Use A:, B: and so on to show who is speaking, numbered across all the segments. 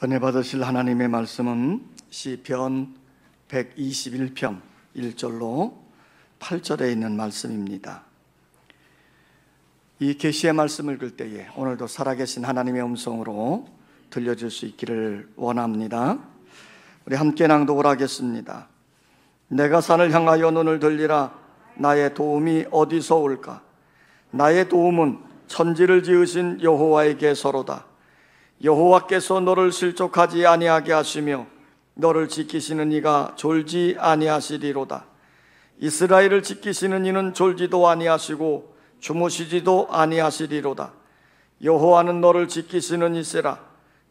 A: 은혜 받으실 하나님의 말씀은 시편 121편 1절로 8절에 있는 말씀입니다. 이 계시의 말씀을 읽을 때에 오늘도 살아계신 하나님의 음성으로 들려줄 수 있기를 원합니다. 우리 함께 낭독을 하겠습니다. 내가 산을 향하여 눈을 들리라. 나의 도움이 어디서 올까? 나의 도움은 천지를 지으신 여호와에게서로다. 여호와께서 너를 실족하지 아니하게 하시며 너를 지키시는 이가 졸지 아니하시리로다. 이스라엘을 지키시는 이는 졸지도 아니하시고 주무시지도 아니하시리로다. 여호와는 너를 지키시는 이세라.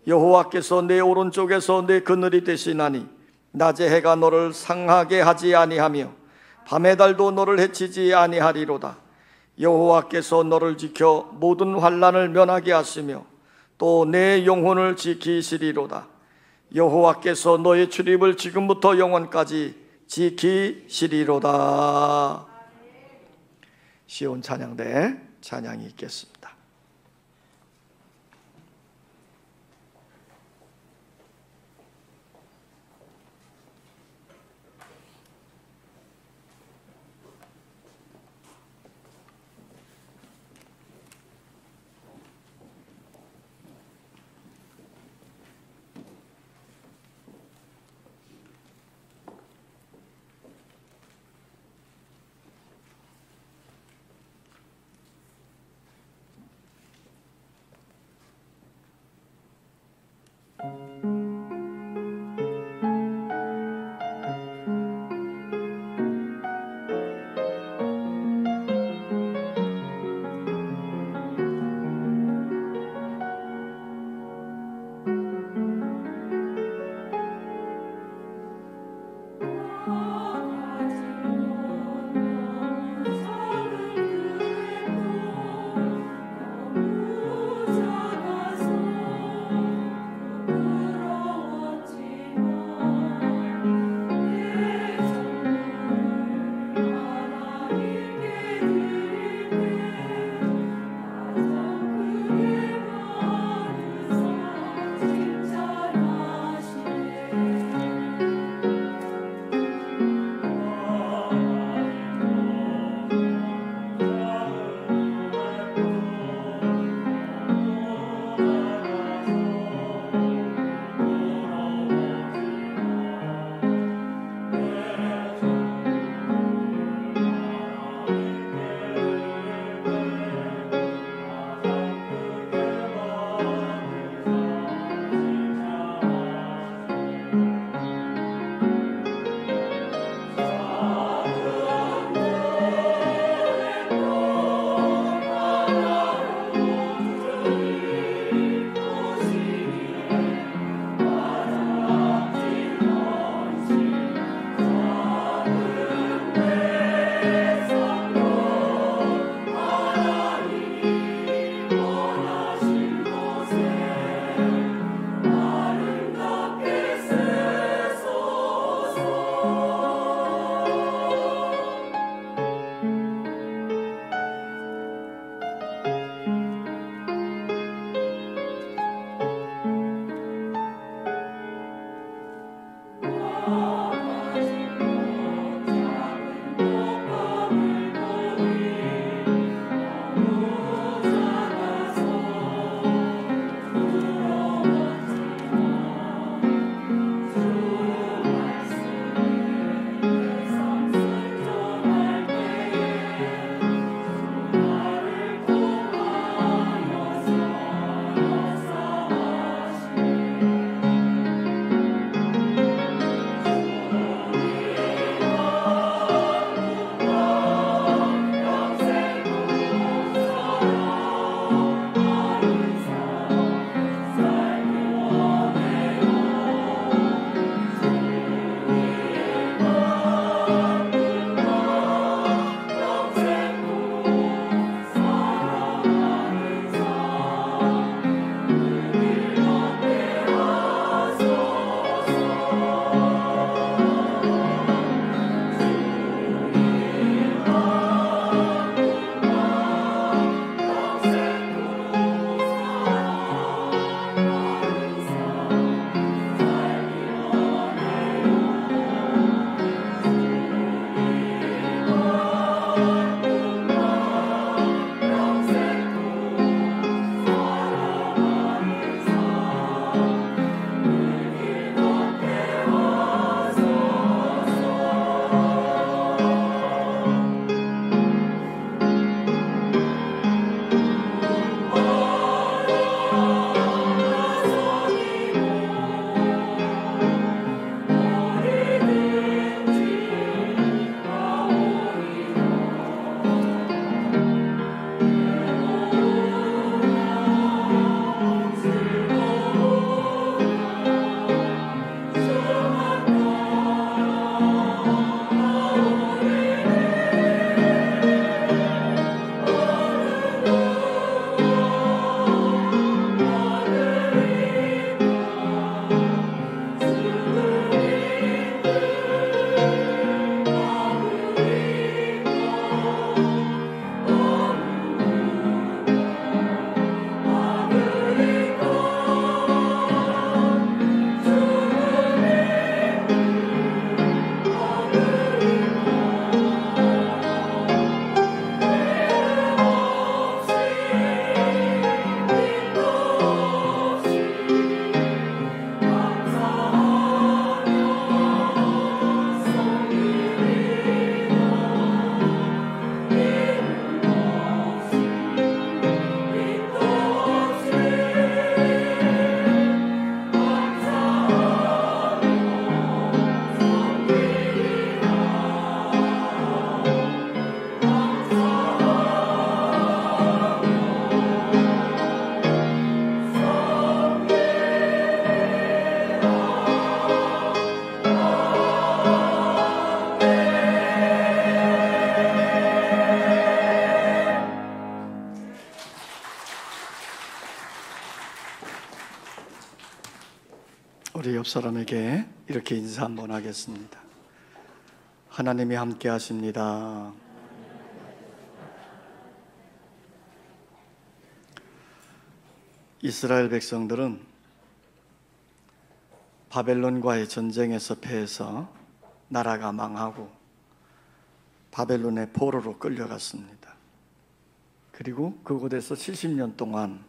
A: 여호와께서 내 오른쪽에서 내 그늘이 되시나니 낮에 해가 너를 상하게 하지 아니하며 밤의 달도 너를 해치지 아니하리로다. 여호와께서 너를 지켜 모든 환난을 면하게 하시며 또 내 영혼을 지키시리로다. 여호와께서 너의 출입을 지금부터 영원까지 지키시리로다. 시온 찬양대 찬양이 있겠습니다. 우리 옆 사람에게 이렇게 인사 한번 하겠습니다. 하나님이 함께 하십니다. 이스라엘 백성들은 바벨론과의 전쟁에서 패해서 나라가 망하고 바벨론의 포로로 끌려갔습니다. 그리고 그곳에서 70년 동안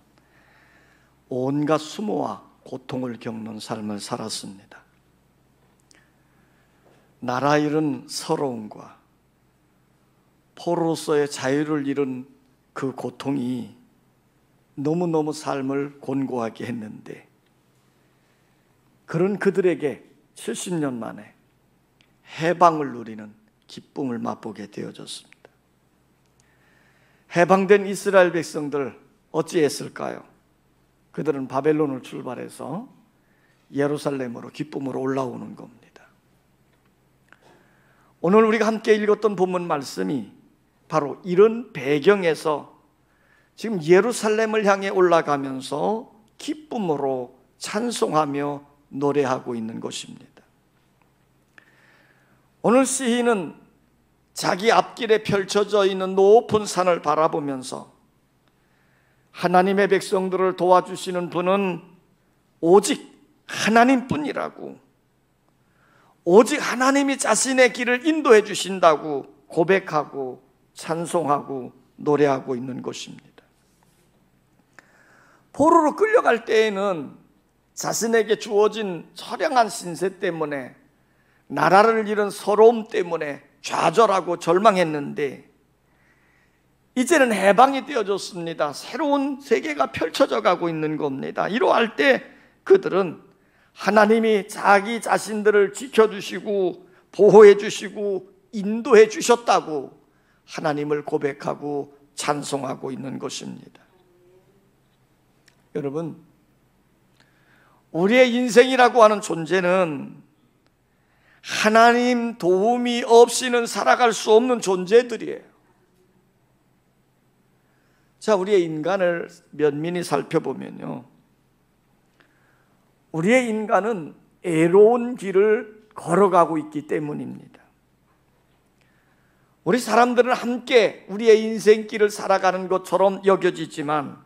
A: 온갖 수모와 고통을 겪는 삶을 살았습니다. 나라 잃은 서러움과 포로로서의 자유를 잃은 그 고통이 너무너무 삶을 곤고하게 했는데, 그런 그들에게 70년 만에 해방을 누리는 기쁨을 맛보게 되어졌습니다. 해방된 이스라엘 백성들 어찌했을까요? 그들은 바벨론을 출발해서 예루살렘으로 기쁨으로 올라오는 겁니다. 오늘 우리가 함께 읽었던 본문 말씀이 바로 이런 배경에서 지금 예루살렘을 향해 올라가면서 기쁨으로 찬송하며 노래하고 있는 것입니다. 오늘 시인은 자기 앞길에 펼쳐져 있는 높은 산을 바라보면서 하나님의 백성들을 도와주시는 분은 오직 하나님뿐이라고, 오직 하나님이 자신의 길을 인도해 주신다고 고백하고 찬송하고 노래하고 있는 것입니다. 포로로 끌려갈 때에는 자신에게 주어진 처량한 신세 때문에, 나라를 잃은 서러움 때문에 좌절하고 절망했는데, 이제는 해방이 되어졌습니다. 새로운 세계가 펼쳐져 가고 있는 겁니다. 이러할 때 그들은 하나님이 자기 자신들을 지켜주시고 보호해 주시고 인도해 주셨다고 하나님을 고백하고 찬송하고 있는 것입니다. 여러분, 우리의 인생이라고 하는 존재는 하나님 도움이 없이는 살아갈 수 없는 존재들이에요. 자, 우리의 인간을 면밀히 살펴보면요, 우리의 인간은 애로운 길을 걸어가고 있기 때문입니다. 우리 사람들은 함께 우리의 인생길을 살아가는 것처럼 여겨지지만,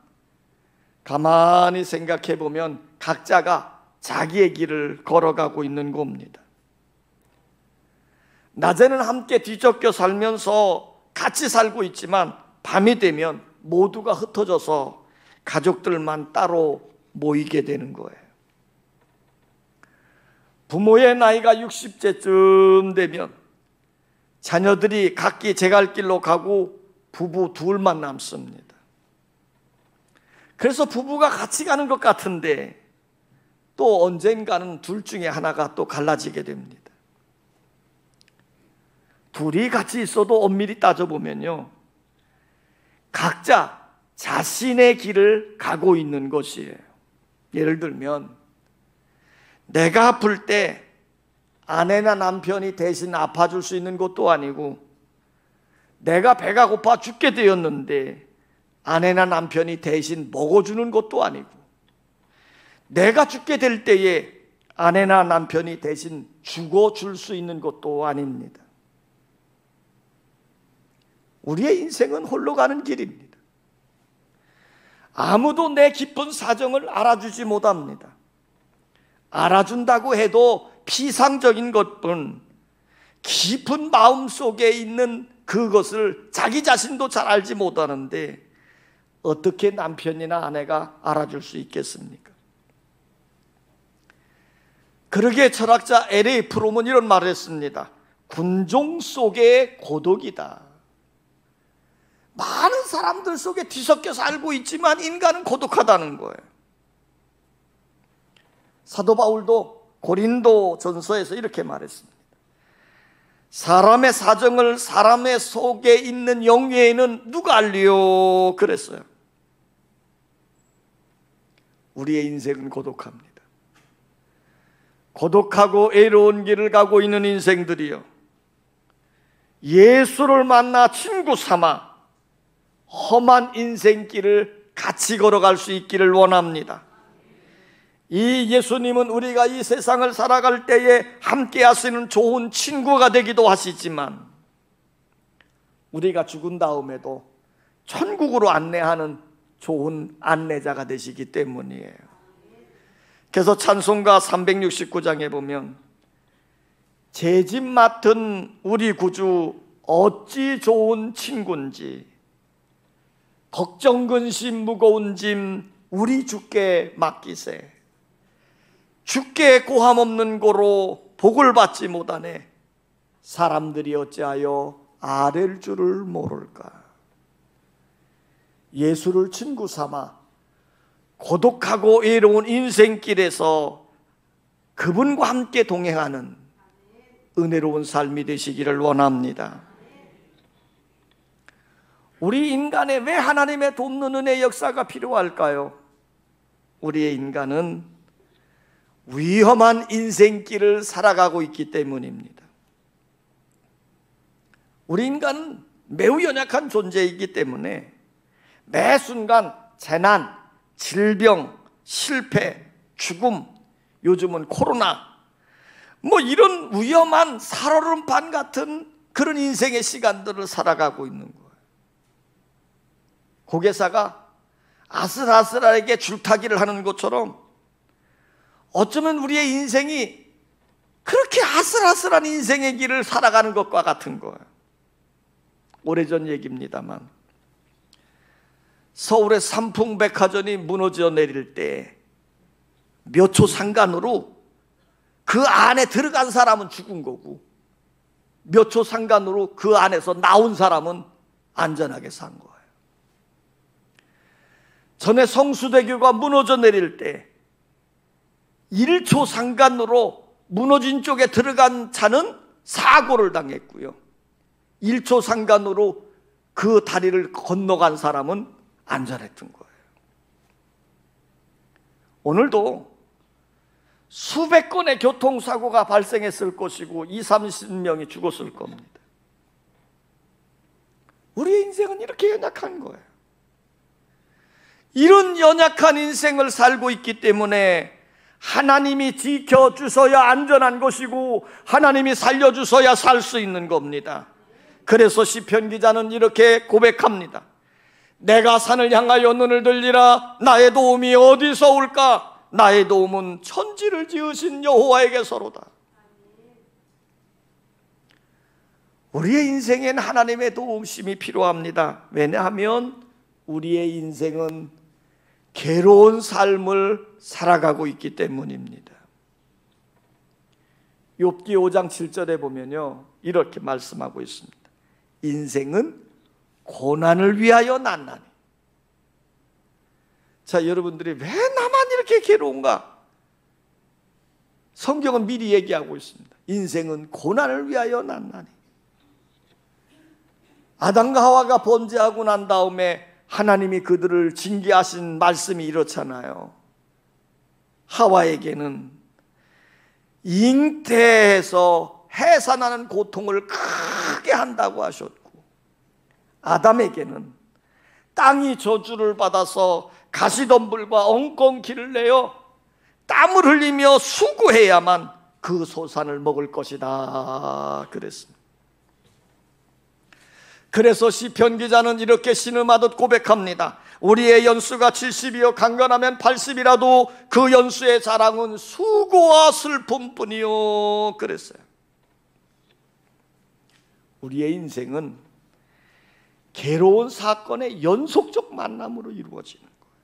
A: 가만히 생각해 보면 각자가 자기의 길을 걸어가고 있는 겁니다. 낮에는 함께 뒤섞여 살면서 같이 살고 있지만 밤이 되면 모두가 흩어져서 가족들만 따로 모이게 되는 거예요. 부모의 나이가 60세쯤 되면 자녀들이 각기 제갈 길로 가고 부부 둘만 남습니다. 그래서 부부가 같이 가는 것 같은데 또 언젠가는 둘 중에 하나가 또 갈라지게 됩니다. 둘이 같이 있어도 엄밀히 따져보면요, 각자 자신의 길을 가고 있는 것이에요. 예를 들면 내가 아플 때 아내나 남편이 대신 아파줄 수 있는 것도 아니고, 내가 배가 고파 죽게 되었는데 아내나 남편이 대신 먹어주는 것도 아니고, 내가 죽게 될 때에 아내나 남편이 대신 죽어줄 수 있는 것도 아닙니다. 우리의 인생은 홀로 가는 길입니다. 아무도 내 깊은 사정을 알아주지 못합니다. 알아준다고 해도 피상적인 것뿐, 깊은 마음 속에 있는 그것을 자기 자신도 잘 알지 못하는데 어떻게 남편이나 아내가 알아줄 수 있겠습니까? 그러기에 철학자 L.A. 프롬은 이런 말을 했습니다. 군종 속의 고독이다. 많은 사람들 속에 뒤섞여 살고 있지만 인간은 고독하다는 거예요. 사도 바울도 고린도 전서에서 이렇게 말했습니다. 사람의 사정을 사람의 속에 있는 영 외에는 누가 알리요? 그랬어요. 우리의 인생은 고독합니다. 고독하고 애로운 길을 가고 있는 인생들이요, 예수를 만나 친구 삼아 험한 인생길을 같이 걸어갈 수 있기를 원합니다. 이 예수님은 우리가 이 세상을 살아갈 때에 함께 하시는 좋은 친구가 되기도 하시지만 우리가 죽은 다음에도 천국으로 안내하는 좋은 안내자가 되시기 때문이에요. 그래서 찬송가 369장에 보면 제 집 맡은 우리 구주 어찌 좋은 친구인지 걱정 근심 무거운 짐 우리 주께 맡기세. 주께 고함 없는 고로 복을 받지 못하네. 사람들이 어찌하여 아랠 줄을 모를까. 예수를 친구 삼아 고독하고 외로운 인생길에서 그분과 함께 동행하는 은혜로운 삶이 되시기를 원합니다. 우리 인간에 왜 하나님의 돕는 은혜 역사가 필요할까요? 우리의 인간은 위험한 인생길을 살아가고 있기 때문입니다. 우리 인간은 매우 연약한 존재이기 때문에 매 순간 재난, 질병, 실패, 죽음, 요즘은 코로나 이런 위험한 살얼음판 같은 그런 인생의 시간들을 살아가고 있는 거예요. 고개사가 아슬아슬하게 줄타기를 하는 것처럼 어쩌면 우리의 인생이 그렇게 아슬아슬한 인생의 길을 살아가는 것과 같은 거예요. 오래전 얘기입니다만 서울의 삼풍백화점이 무너져 내릴 때 몇 초 상간으로 그 안에 들어간 사람은 죽은 거고 몇 초 상간으로 그 안에서 나온 사람은 안전하게 산 거예요. 전에 성수대교가 무너져 내릴 때 1초 상간으로 무너진 쪽에 들어간 차는 사고를 당했고요, 1초 상간으로 그 다리를 건너간 사람은 안전했던 거예요. 오늘도 수백 건의 교통사고가 발생했을 것이고 20-30명이 죽었을 겁니다. 우리의 인생은 이렇게 연약한 거예요. 이런 연약한 인생을 살고 있기 때문에 하나님이 지켜주셔야 안전한 것이고 하나님이 살려주셔야 살 수 있는 겁니다. 그래서 시편 기자는 이렇게 고백합니다. 내가 산을 향하여 눈을 들리라. 나의 도움이 어디서 올까? 나의 도움은 천지를 지으신 여호와에게서로다. 우리의 인생엔 하나님의 도움심이 필요합니다. 왜냐하면 우리의 인생은 괴로운 삶을 살아가고 있기 때문입니다. 욥기 5장 7절에 보면요, 이렇게 말씀하고 있습니다. 인생은 고난을 위하여 난나니. 자, 여러분들이 왜 나만 이렇게 괴로운가? 성경은 미리 얘기하고 있습니다. 인생은 고난을 위하여 난나니. 아담과 하와가 범죄하고 난 다음에 하나님이 그들을 징계하신 말씀이 이렇잖아요. 하와에게는 잉태해서 해산하는 고통을 크게 한다고 하셨고, 아담에게는 땅이 저주를 받아서 가시덤불과 엉겅퀴를 내어 땀을 흘리며 수고해야만 그 소산을 먹을 것이다 그랬습니다. 그래서 시편 기자는 이렇게 신음하듯 고백합니다. 우리의 연수가 70이요 강건하면 80이라도 그 연수의 자랑은 수고와 슬픔뿐이요 그랬어요. 우리의 인생은 괴로운 사건의 연속적 만남으로 이루어지는 거예요.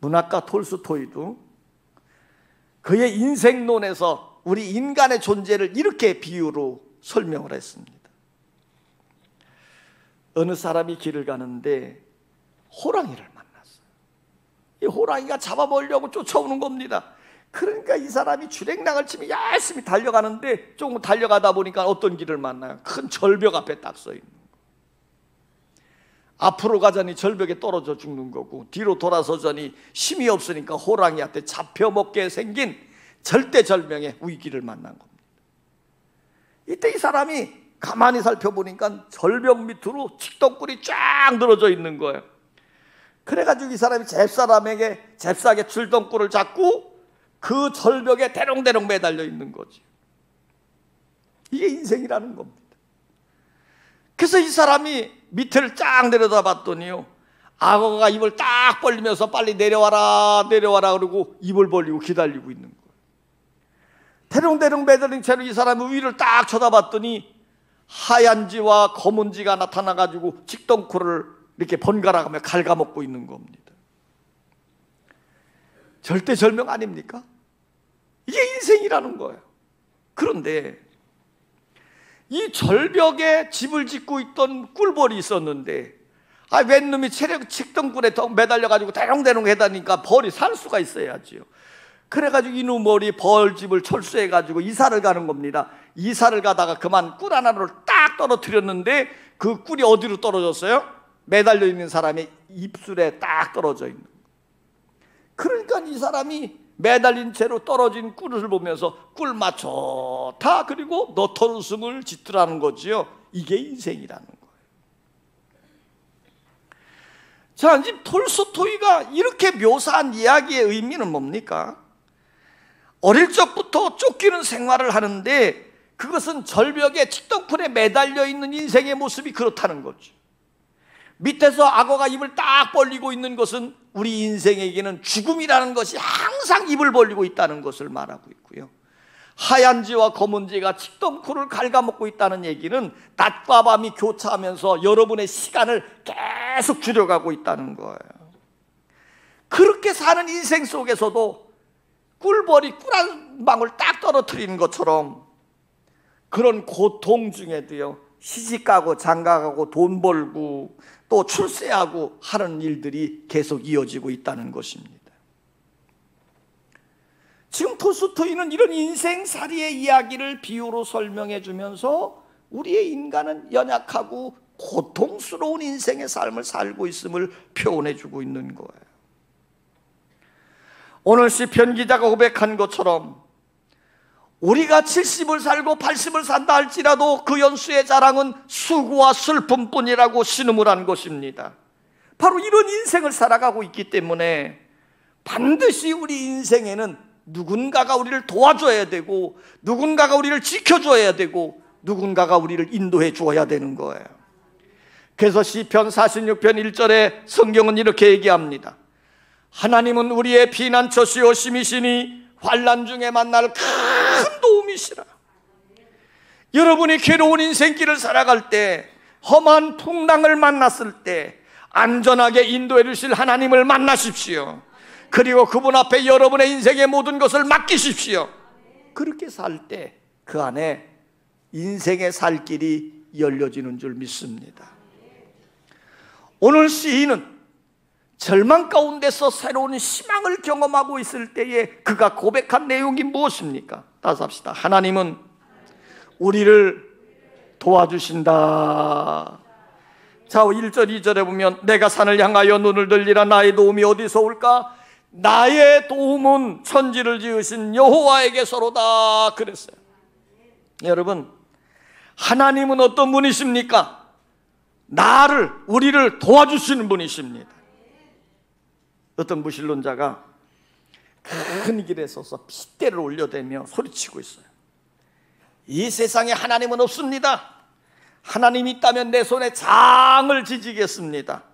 A: 문학가 톨스토이도 그의 인생론에서 우리 인간의 존재를 이렇게 비유로 설명을 했습니다. 어느 사람이 길을 가는데 호랑이를 만났어요. 이 호랑이가 잡아보려고 쫓아오는 겁니다. 그러니까 이 사람이 주랭랑을 치며 열심히 달려가는데 조금 달려가다 보니까 어떤 길을 만나요? 큰 절벽 앞에 딱 서 있는 거예요. 앞으로 가자니 절벽에 떨어져 죽는 거고, 뒤로 돌아서자니 힘이 없으니까 호랑이한테 잡혀먹게 생긴 절대절명의 위기를 만난 겁니다. 이때 이 사람이 가만히 살펴보니까 절벽 밑으로 칡덩굴이 쫙 늘어져 있는 거예요. 그래가지고 이 사람이 잽싸게 줄덩굴을 잡고 그 절벽에 대롱대롱 매달려 있는 거지. 이게 인생이라는 겁니다. 그래서 이 사람이 밑을 쫙 내려다봤더니요, 악어가 입을 딱 벌리면서 빨리 내려와라 그러고 입을 벌리고 기다리고 있는 거예요. 대롱대롱 매달린 채로 이 사람이 위를 딱 쳐다봤더니 하얀지와 검은지가 나타나가지고 직덩굴을 이렇게 번갈아가며 갉아먹고 있는 겁니다. 절대절명 아닙니까? 이게 인생이라는 거예요. 그런데 이 절벽에 집을 짓고 있던 꿀벌이 있었는데, 웬 놈이 직덩굴에 매달려가지고 대롱대롱 해다니까 벌이 살 수가 있어야지요. 그래가지고 이놈 머리 벌집을 철수해가지고 이사를 가는 겁니다. 이사를 가다가 그만 꿀 하나를 딱 떨어뜨렸는데 그 꿀이 어디로 떨어졌어요? 매달려 있는 사람의 입술에 딱 떨어져 있는 거예요. 그러니까 이 사람이 매달린 채로 떨어진 꿀을 보면서 꿀맛 좋다, 그리고 너털웃음을 짓더라는 거지요. 이게 인생이라는 거예요. 자, 이제 톨스토이가 이렇게 묘사한 이야기의 의미는 뭡니까? 어릴 적부터 쫓기는 생활을 하는데 그것은 절벽에 직덩굴에 매달려 있는 인생의 모습이 그렇다는 거죠. 밑에서 악어가 입을 딱 벌리고 있는 것은 우리 인생에게는 죽음이라는 것이 항상 입을 벌리고 있다는 것을 말하고 있고요, 하얀지와 검은지가 직덩굴을 갉아먹고 있다는 얘기는 낮과 밤이 교차하면서 여러분의 시간을 계속 줄여가고 있다는 거예요. 그렇게 사는 인생 속에서도 꿀벌이 꿀 한 방울 딱 떨어뜨리는 것처럼 그런 고통 중에도요, 시집가고 장가가고 돈 벌고 또 출세하고 하는 일들이 계속 이어지고 있다는 것입니다. 지금 톨스토이는 이런 인생살이의 이야기를 비유로 설명해 주면서 우리의 인간은 연약하고 고통스러운 인생의 삶을 살고 있음을 표현해 주고 있는 거예요. 오늘 시편 기자가 고백한 것처럼 우리가 70을 살고 80을 산다 할지라도 그 연수의 자랑은 수고와 슬픔뿐이라고 신음을 한 것입니다. 바로 이런 인생을 살아가고 있기 때문에 반드시 우리 인생에는 누군가가 우리를 도와줘야 되고, 누군가가 우리를 지켜줘야 되고, 누군가가 우리를 인도해 주어야 되는 거예요. 그래서 시편 46편 1절에 성경은 이렇게 얘기합니다. 하나님은 우리의 피난처시오 심이시니 환난 중에 만날 큰 도움이시라. 여러분이 괴로운 인생길을 살아갈 때, 험한 풍랑을 만났을 때 안전하게 인도해 주실 하나님을 만나십시오. 그리고 그분 앞에 여러분의 인생의 모든 것을 맡기십시오. 그렇게 살 때 그 안에 인생의 살 길이 열려지는 줄 믿습니다. 오늘 시인은 절망 가운데서 새로운 희망을 경험하고 있을 때에 그가 고백한 내용이 무엇입니까? 따라서 합시다. 하나님은 우리를 도와주신다. 자, 1절 2절에 보면 내가 산을 향하여 눈을 들리라. 나의 도움이 어디서 올까? 나의 도움은 천지를 지으신 여호와에게서로다 그랬어요. 여러분, 하나님은 어떤 분이십니까? 우리를 도와주시는 분이십니다. 어떤 무신론자가 큰 길에 서서 핏대를 올려대며 소리치고 있어요. 이 세상에 하나님은 없습니다. 하나님이 있다면 내 손에 장을 지지겠습니다.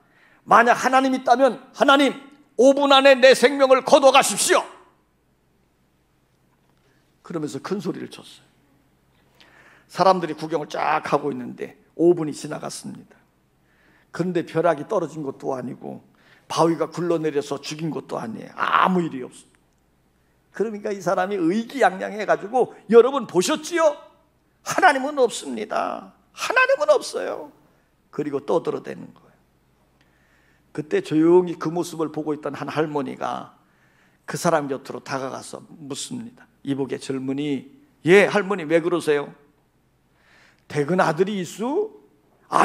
A: 만약 하나님이 있다면 하나님 5분 안에 내 생명을 거둬가십시오. 그러면서 큰 소리를 쳤어요. 사람들이 구경을 쫙 하고 있는데 5분이 지나갔습니다. 그런데 벼락이 떨어진 것도 아니고 바위가 굴러내려서 죽인 것도 아니에요. 아무 일이 없습니다. 그러니까 이 사람이 의기양양해가지고 여러분 보셨지요? 하나님은 없습니다. 하나님은 없어요. 그리고 떠들어대는 거예요. 그때 조용히 그 모습을 보고 있던 한 할머니가 그 사람 곁으로 다가가서 묻습니다. 이복의 젊은이, 예 할머니 왜 그러세요? 댁은 아들이 있수?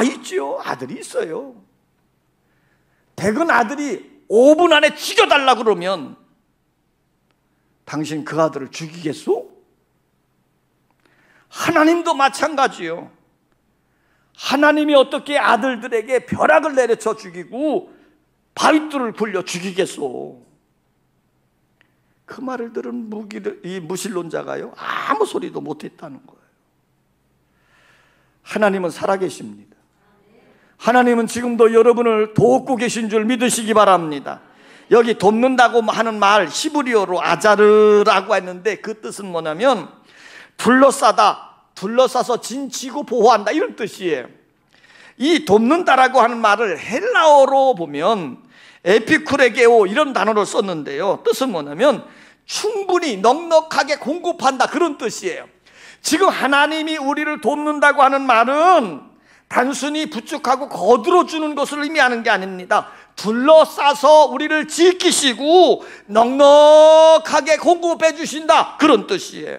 A: 있지요. 아들이 있어요. 댁은 아들이 5분 안에 죽여달라 그러면 당신 그 아들을 죽이겠소? 하나님도 마찬가지요. 하나님이 어떻게 아들들에게 벼락을 내려쳐 죽이고 바위돌을 굴려 죽이겠소. 그 말을 들은 이 무신론자가요, 아무 소리도 못했다는 거예요. 하나님은 살아계십니다. 하나님은 지금도 여러분을 돕고 계신 줄 믿으시기 바랍니다. 여기 돕는다고 하는 말 히브리어로 아자르라고 했는데 그 뜻은 뭐냐면 둘러싸다, 둘러싸서 진치고 보호한다, 이런 뜻이에요. 이 돕는다라고 하는 말을 헬라어로 보면 에피쿠레게오 이런 단어를 썼는데요, 뜻은 뭐냐면 충분히 넉넉하게 공급한다, 그런 뜻이에요. 지금 하나님이 우리를 돕는다고 하는 말은 단순히 부축하고 거들어주는 것을 의미하는 게 아닙니다. 둘러싸서 우리를 지키시고 넉넉하게 공급해 주신다, 그런 뜻이에요.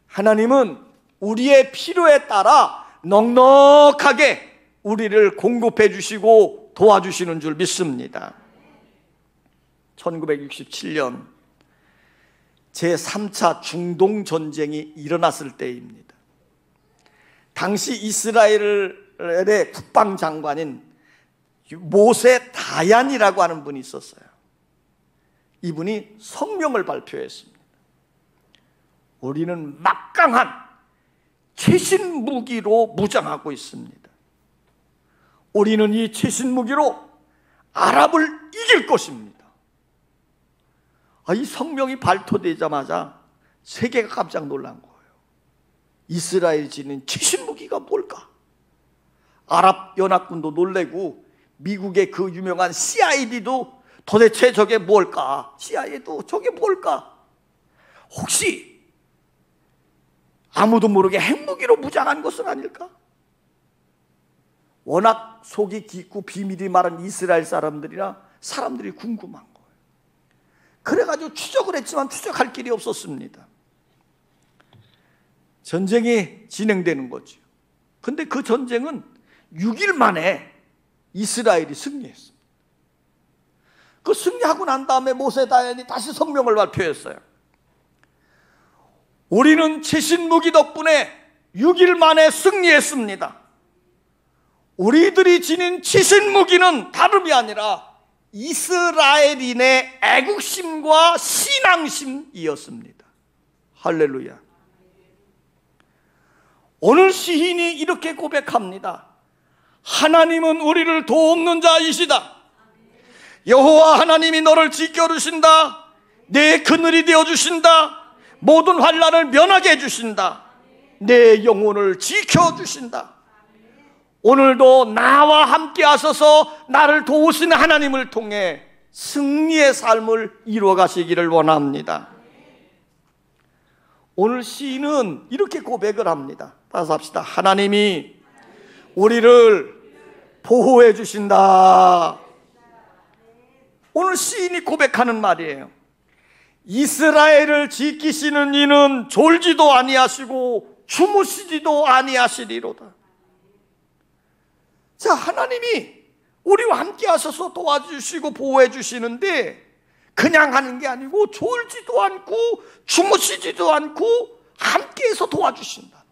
A: 하나님은 우리의 필요에 따라 넉넉하게 우리를 공급해 주시고 도와주시는 줄 믿습니다. 1967년 제3차 중동전쟁이 일어났을 때입니다. 당시 이스라엘의 국방장관인 모세 다얀이라고 하는 분이 있었어요. 이분이 성명을 발표했습니다. 우리는 막강한 최신 무기로 무장하고 있습니다. 우리는 이 최신 무기로 아랍을 이길 것입니다. 이 성명이 발표되자마자 세계가 깜짝 놀란 거예요. 이스라엘이 지닌 최신 무기가 뭘까? 아랍 연합군도 놀래고 미국의 그 유명한 CID도 도대체 저게 뭘까? CIA도 저게 뭘까? 혹시 아무도 모르게 핵무기로 무장한 것은 아닐까? 워낙 속이 깊고 비밀이 많은 이스라엘 사람들이 궁금한 거예요. 그래가지고 추적을 했지만 추적할 길이 없었습니다. 전쟁이 진행되는 거죠. 근데 그 전쟁은 6일 만에 이스라엘이 승리했습니다. 그 승리하고 난 다음에 모세 다얀이 다시 성명을 발표했어요. 우리는 최신 무기 덕분에 6일 만에 승리했습니다. 우리들이 지닌 최신 무기는 다름이 아니라 이스라엘인의 애국심과 신앙심이었습니다. 할렐루야. 오늘 시인이 이렇게 고백합니다. 하나님은 우리를 돕는 자이시다. 여호와 하나님이 너를 지켜주신다. 내 그늘이 되어주신다. 모든 환난을 면하게 해주신다. 내 영혼을 지켜주신다. 오늘도 나와 함께 하셔서 나를 도우시는 하나님을 통해 승리의 삶을 이루어 가시기를 원합니다. 오늘 시인은 이렇게 고백을 합니다. 따라서 합시다. 하나님이 우리를 보호해 주신다. 오늘 시인이 고백하는 말이에요. 이스라엘을 지키시는 이는 졸지도 아니하시고 주무시지도 아니하시리로다. 자, 하나님이 우리와 함께 하셔서 도와주시고 보호해 주시는데 그냥 하는 게 아니고 졸지도 않고 주무시지도 않고 함께해서 도와주신다.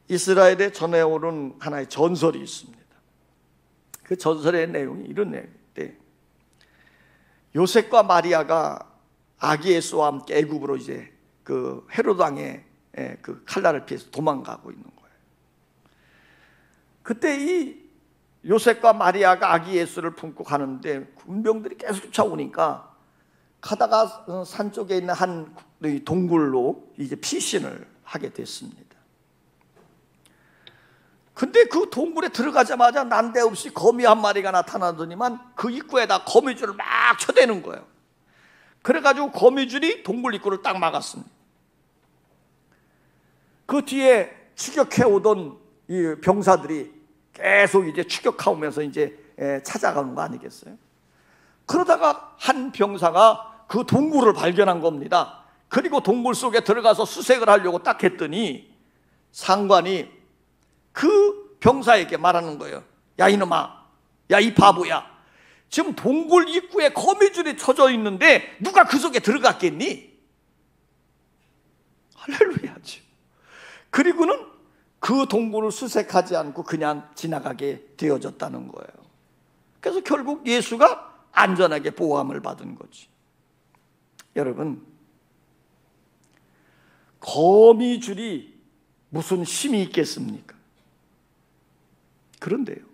A: 이스라엘에 전해오는 하나의 전설이 있습니다. 그 전설의 내용이 이런 내용인데, 요셉과 마리아가 아기 예수와 함께 애굽으로 이제 그 헤로드 왕의 그 칼날을 피해서 도망가고 있는 거예요. 그때 이 요셉과 마리아가 아기 예수를 품고 가는데 군병들이 계속 쫓아오니까 가다가 산 쪽에 있는 한 동굴로 이제 피신을 하게 됐습니다. 근데 그 동굴에 들어가자마자 난데없이 거미 한 마리가 나타나더니만 그 입구에다 거미줄을 막 쳐대는 거예요. 그래가지고 거미줄이 동굴 입구를 딱 막았습니다. 그 뒤에 추격해오던 이 병사들이 계속 이제 추격하면서 이제 찾아가는 거 아니겠어요? 그러다가 한 병사가 그 동굴을 발견한 겁니다. 그리고 동굴 속에 들어가서 수색을 하려고 딱 했더니 상관이 그 병사에게 말하는 거예요. 야 이놈아, 야 이 바보야, 지금 동굴 입구에 거미줄이 쳐져 있는데 누가 그 속에 들어갔겠니? 할렐루야죠. 그리고는 그 동굴을 수색하지 않고 그냥 지나가게 되어졌다는 거예요. 그래서 결국 예수가 안전하게 보호함을 받은 거지. 여러분, 거미줄이 무슨 힘이 있겠습니까? 그런데요,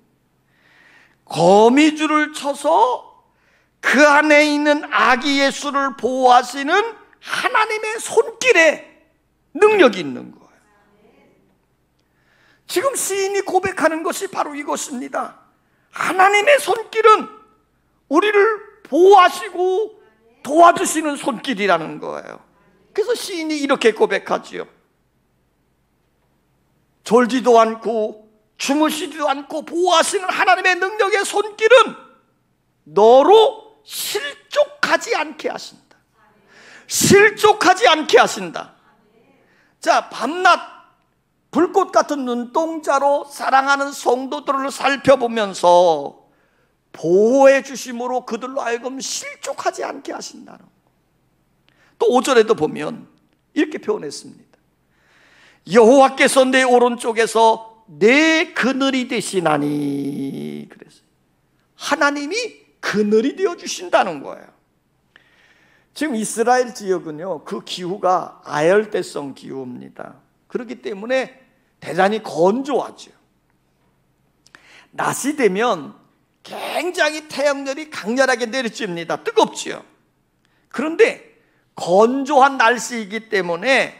A: 거미줄을 쳐서 그 안에 있는 아기 예수를 보호하시는 하나님의 손길에 능력이 있는 거예요. 지금 시인이 고백하는 것이 바로 이것입니다. 하나님의 손길은 우리를 보호하시고 도와주시는 손길이라는 거예요. 그래서 시인이 이렇게 고백하지요. 졸지도 않고 주무시지도 않고 보호하시는 하나님의 능력의 손길은 너로 실족하지 않게 하신다. 실족하지 않게 하신다. 자, 밤낮 불꽃 같은 눈동자로 사랑하는 성도들을 살펴보면서 보호해 주심으로 그들로 하여금 실족하지 않게 하신다는 거. 또 5절에도 보면 이렇게 표현했습니다. 여호와께서 내 오른쪽에서 내 그늘이 되시나니. 그래서 하나님이 그늘이 되어 주신다는 거예요. 지금 이스라엘 지역은요, 그 기후가 아열대성 기후입니다. 그렇기 때문에 대단히 건조하죠. 낮이 되면 굉장히 태양열이 강렬하게 내리쬐입니다. 뜨겁지요. 그런데 건조한 날씨이기 때문에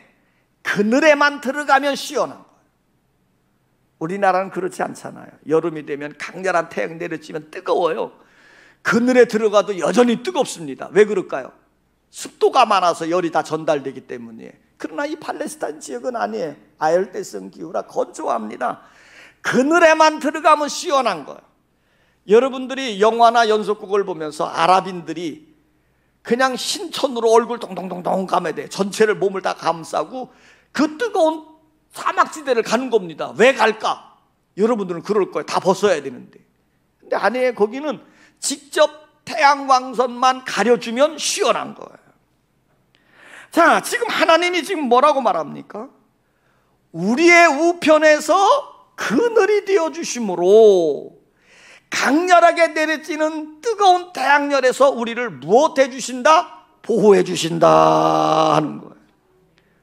A: 그늘에만 들어가면 시원한 거예요. 우리나라는 그렇지 않잖아요. 여름이 되면 강렬한 태양 내리쬐면 뜨거워요. 그늘에 들어가도 여전히 뜨겁습니다. 왜 그럴까요? 습도가 많아서 열이 다 전달되기 때문이에요. 그러나 이 팔레스타인 지역은 아니에요. 아열대성 기후라 건조합니다. 그늘에만 들어가면 시원한 거예요. 여러분들이 영화나 연속극을 보면서 아랍인들이 그냥 신천으로 얼굴 동동동동 감아야 돼. 전체를 몸을 다 감싸고 그 뜨거운 사막지대를 가는 겁니다. 왜 갈까? 여러분들은 그럴 거예요. 다 벗어야 되는데. 근데 아니에요. 거기는 직접 태양광선만 가려주면 시원한 거예요. 자, 지금 하나님이 지금 뭐라고 말합니까? 우리의 우편에서 그늘이 되어주심으로 강렬하게 내리쬐는 뜨거운 태양열에서 우리를 무엇해 주신다? 보호해 주신다 하는 거예요.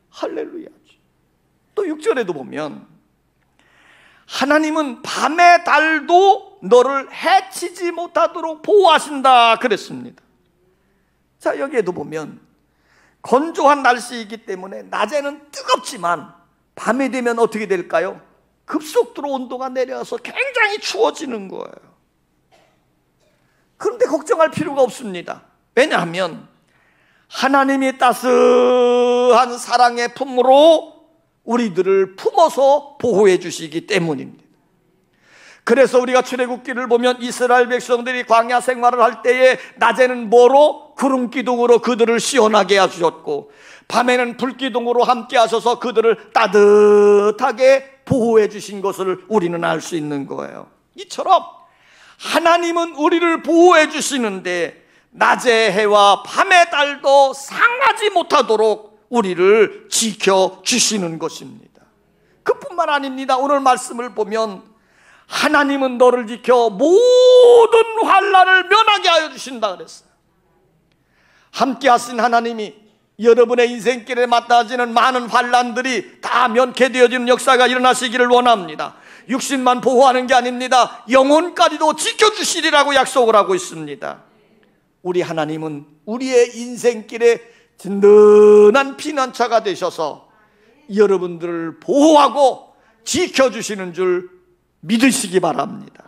A: 할렐루야. 또 6절에도 보면 하나님은 밤의 달도 너를 해치지 못하도록 보호하신다 그랬습니다. 자, 여기에도 보면 건조한 날씨이기 때문에 낮에는 뜨겁지만 밤이 되면 어떻게 될까요? 급속도로 온도가 내려서 굉장히 추워지는 거예요. 그런데 걱정할 필요가 없습니다. 왜냐하면 하나님이 따스한 사랑의 품으로 우리들을 품어서 보호해 주시기 때문입니다. 그래서 우리가 출애굽기를 보면 이스라엘 백성들이 광야 생활을 할 때에 낮에는 뭐로? 구름 기둥으로 그들을 시원하게 해주셨고 밤에는 불 기둥으로 함께 하셔서 그들을 따뜻하게 보호해 주신 것을 우리는 알 수 있는 거예요. 이처럼 하나님은 우리를 보호해 주시는데 낮의 해와 밤의 달도 상하지 못하도록 우리를 지켜주시는 것입니다. 그뿐만 아닙니다. 오늘 말씀을 보면 하나님은 너를 지켜 모든 환난을 면하게 하여 주신다 그랬어요. 함께 하신 하나님이 여러분의 인생길에 맞닿아지는 많은 환난들이 다 면케되어지는 역사가 일어나시기를 원합니다. 육신만 보호하는 게 아닙니다. 영혼까지도 지켜주시리라고 약속을 하고 있습니다. 우리 하나님은 우리의 인생길에 든든한 피난처가 되셔서 여러분들을 보호하고 지켜주시는 줄 믿으시기 바랍니다.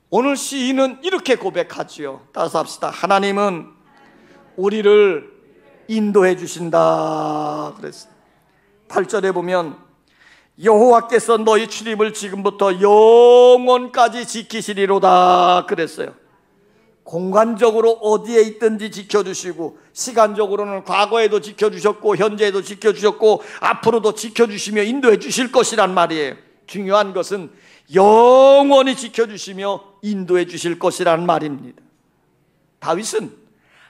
A: 오늘 시인은 이렇게 고백하지요. 따라서 합시다. 하나님은 우리를 인도해 주신다 그랬어요. 8절에 보면 여호와께서 너희 출입을 지금부터 영원까지 지키시리로다 그랬어요. 공간적으로 어디에 있든지 지켜주시고 시간적으로는 과거에도 지켜주셨고 현재에도 지켜주셨고 앞으로도 지켜주시며 인도해 주실 것이란 말이에요. 중요한 것은 영원히 지켜주시며 인도해 주실 것이란 말입니다. 다윗은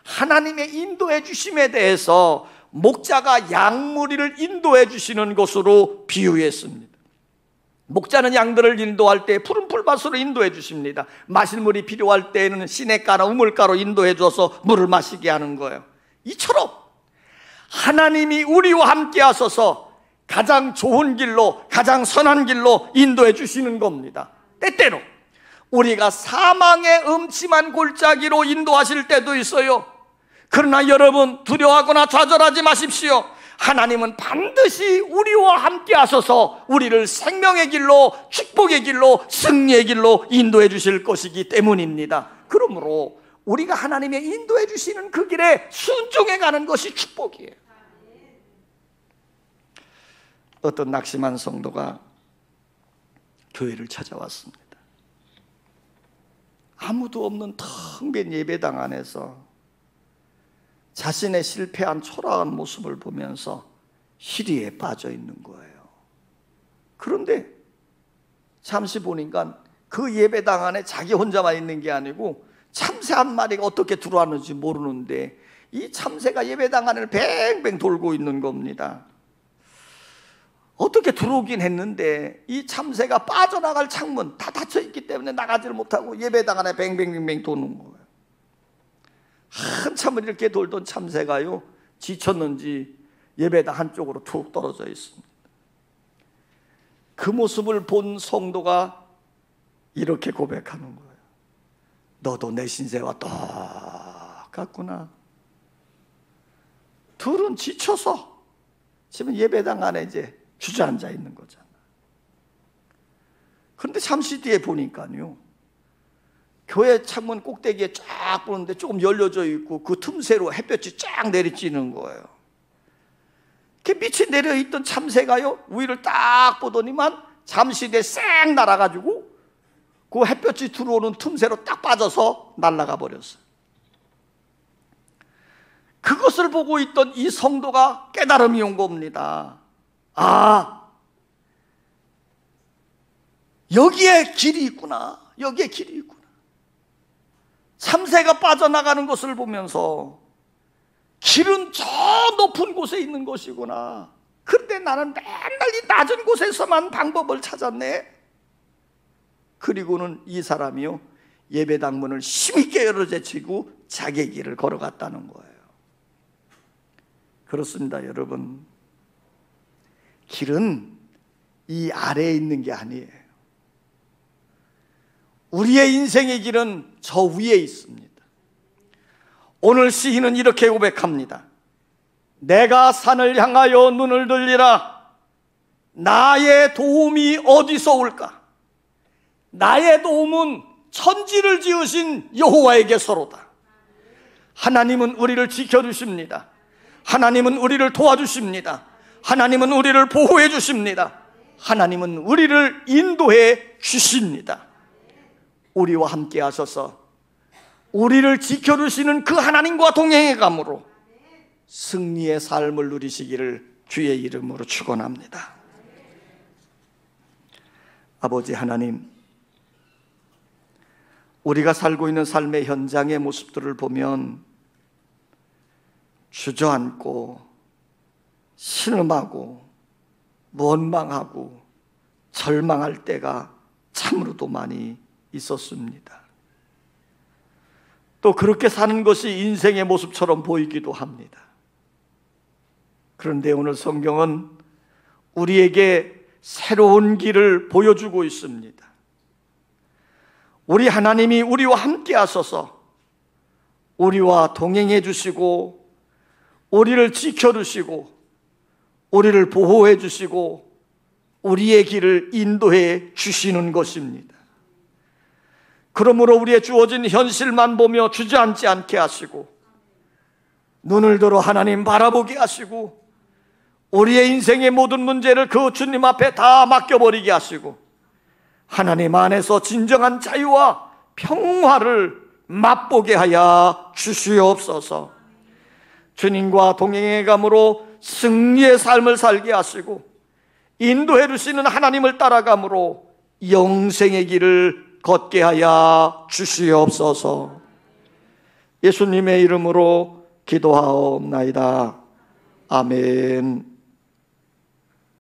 A: 하나님의 인도해 주심에 대해서 목자가 양무리를 인도해 주시는 것으로 비유했습니다. 목자는 양들을 인도할 때 푸른 풀밭으로 인도해 주십니다. 마실 물이 필요할 때에는 시냇가나 우물가로 인도해 줘서 물을 마시게 하는 거예요. 이처럼 하나님이 우리와 함께 하셔서 가장 좋은 길로, 가장 선한 길로 인도해 주시는 겁니다. 때때로 우리가 사망의 음침한 골짜기로 인도하실 때도 있어요. 그러나 여러분, 두려워하거나 좌절하지 마십시오. 하나님은 반드시 우리와 함께 하셔서 우리를 생명의 길로, 축복의 길로, 승리의 길로 인도해 주실 것이기 때문입니다. 그러므로 우리가 하나님의 인도해 주시는 그 길에 순종해 가는 것이 축복이에요. 어떤 낙심한 성도가 교회를 찾아왔습니다. 아무도 없는 텅 빈 예배당 안에서 자신의 실패한 초라한 모습을 보면서 시리에 빠져 있는 거예요. 그런데 잠시 보니까 그 예배당 안에 자기 혼자만 있는 게 아니고 참새 한 마리가 어떻게 들어왔는지 모르는데 이 참새가 예배당 안을 뱅뱅 돌고 있는 겁니다. 어떻게 들어오긴 했는데 이 참새가 빠져나갈 창문 다 닫혀 있기 때문에 나가지를 못하고 예배당 안에 뱅뱅뱅뱅 도는 거예요. 한참을 이렇게 돌던 참새가요, 지쳤는지 예배당 한쪽으로 툭 떨어져 있습니다. 그 모습을 본 성도가 이렇게 고백하는 거예요. 너도 내 신세와 똑같구나. 둘은 지쳐서 지금 예배당 안에 이제 주저앉아 있는 거잖아. 그런데 잠시 뒤에 보니까요, 교회 창문 꼭대기에 쫙 보는데 조금 열려져 있고 그 틈새로 햇볕이 쫙 내리쬐는 거예요. 이렇게 빛이 내려있던 참새가요, 위를 딱 보더니만 잠시 뒤에 쌩 날아가지고 그 햇볕이 들어오는 틈새로 딱 빠져서 날아가 버렸어요. 그것을 보고 있던 이 성도가 깨달음이 온 겁니다. 아, 여기에 길이 있구나. 여기에 길이 있구나. 참새가 빠져나가는 것을 보면서 길은 저 높은 곳에 있는 것이구나. 그런데 나는 맨날 이 낮은 곳에서만 방법을 찾았네. 그리고는 이 사람이요, 예배당 문을 힘있게 열어제치고 자기 길을 걸어갔다는 거예요. 그렇습니다, 여러분. 길은 이 아래에 있는 게 아니에요. 우리의 인생의 길은 저 위에 있습니다. 오늘 시인은 이렇게 고백합니다. 내가 산을 향하여 눈을 들리라. 나의 도움이 어디서 올까? 나의 도움은 천지를 지으신 여호와에게서로다. 하나님은 우리를 지켜주십니다. 하나님은 우리를 도와주십니다. 하나님은 우리를 보호해 주십니다. 하나님은 우리를 인도해 주십니다. 우리와 함께 하셔서 우리를 지켜주시는 그 하나님과 동행해 감으로 승리의 삶을 누리시기를 주의 이름으로 축원합니다. 아버지 하나님, 우리가 살고 있는 삶의 현장의 모습들을 보면 주저앉고 신음하고 원망하고 절망할 때가 참으로도 많이 있었습니다. 또 그렇게 사는 것이 인생의 모습처럼 보이기도 합니다. 그런데 오늘 성경은 우리에게 새로운 길을 보여주고 있습니다. 우리 하나님이 우리와 함께 하셔서 우리와 동행해 주시고 우리를 지켜주시고 우리를 보호해 주시고 우리의 길을 인도해 주시는 것입니다. 그러므로 우리의 주어진 현실만 보며 주저앉지 않게 하시고 눈을 들어 하나님 바라보게 하시고 우리의 인생의 모든 문제를 그 주님 앞에 다 맡겨버리게 하시고 하나님 안에서 진정한 자유와 평화를 맛보게 하여 주시옵소서. 주님과 동행해 감으로 승리의 삶을 살게 하시고 인도해 주시는 하나님을 따라감으로 영생의 길을 걷게 하여 주시옵소서. 예수님의 이름으로 기도하옵나이다. 아멘.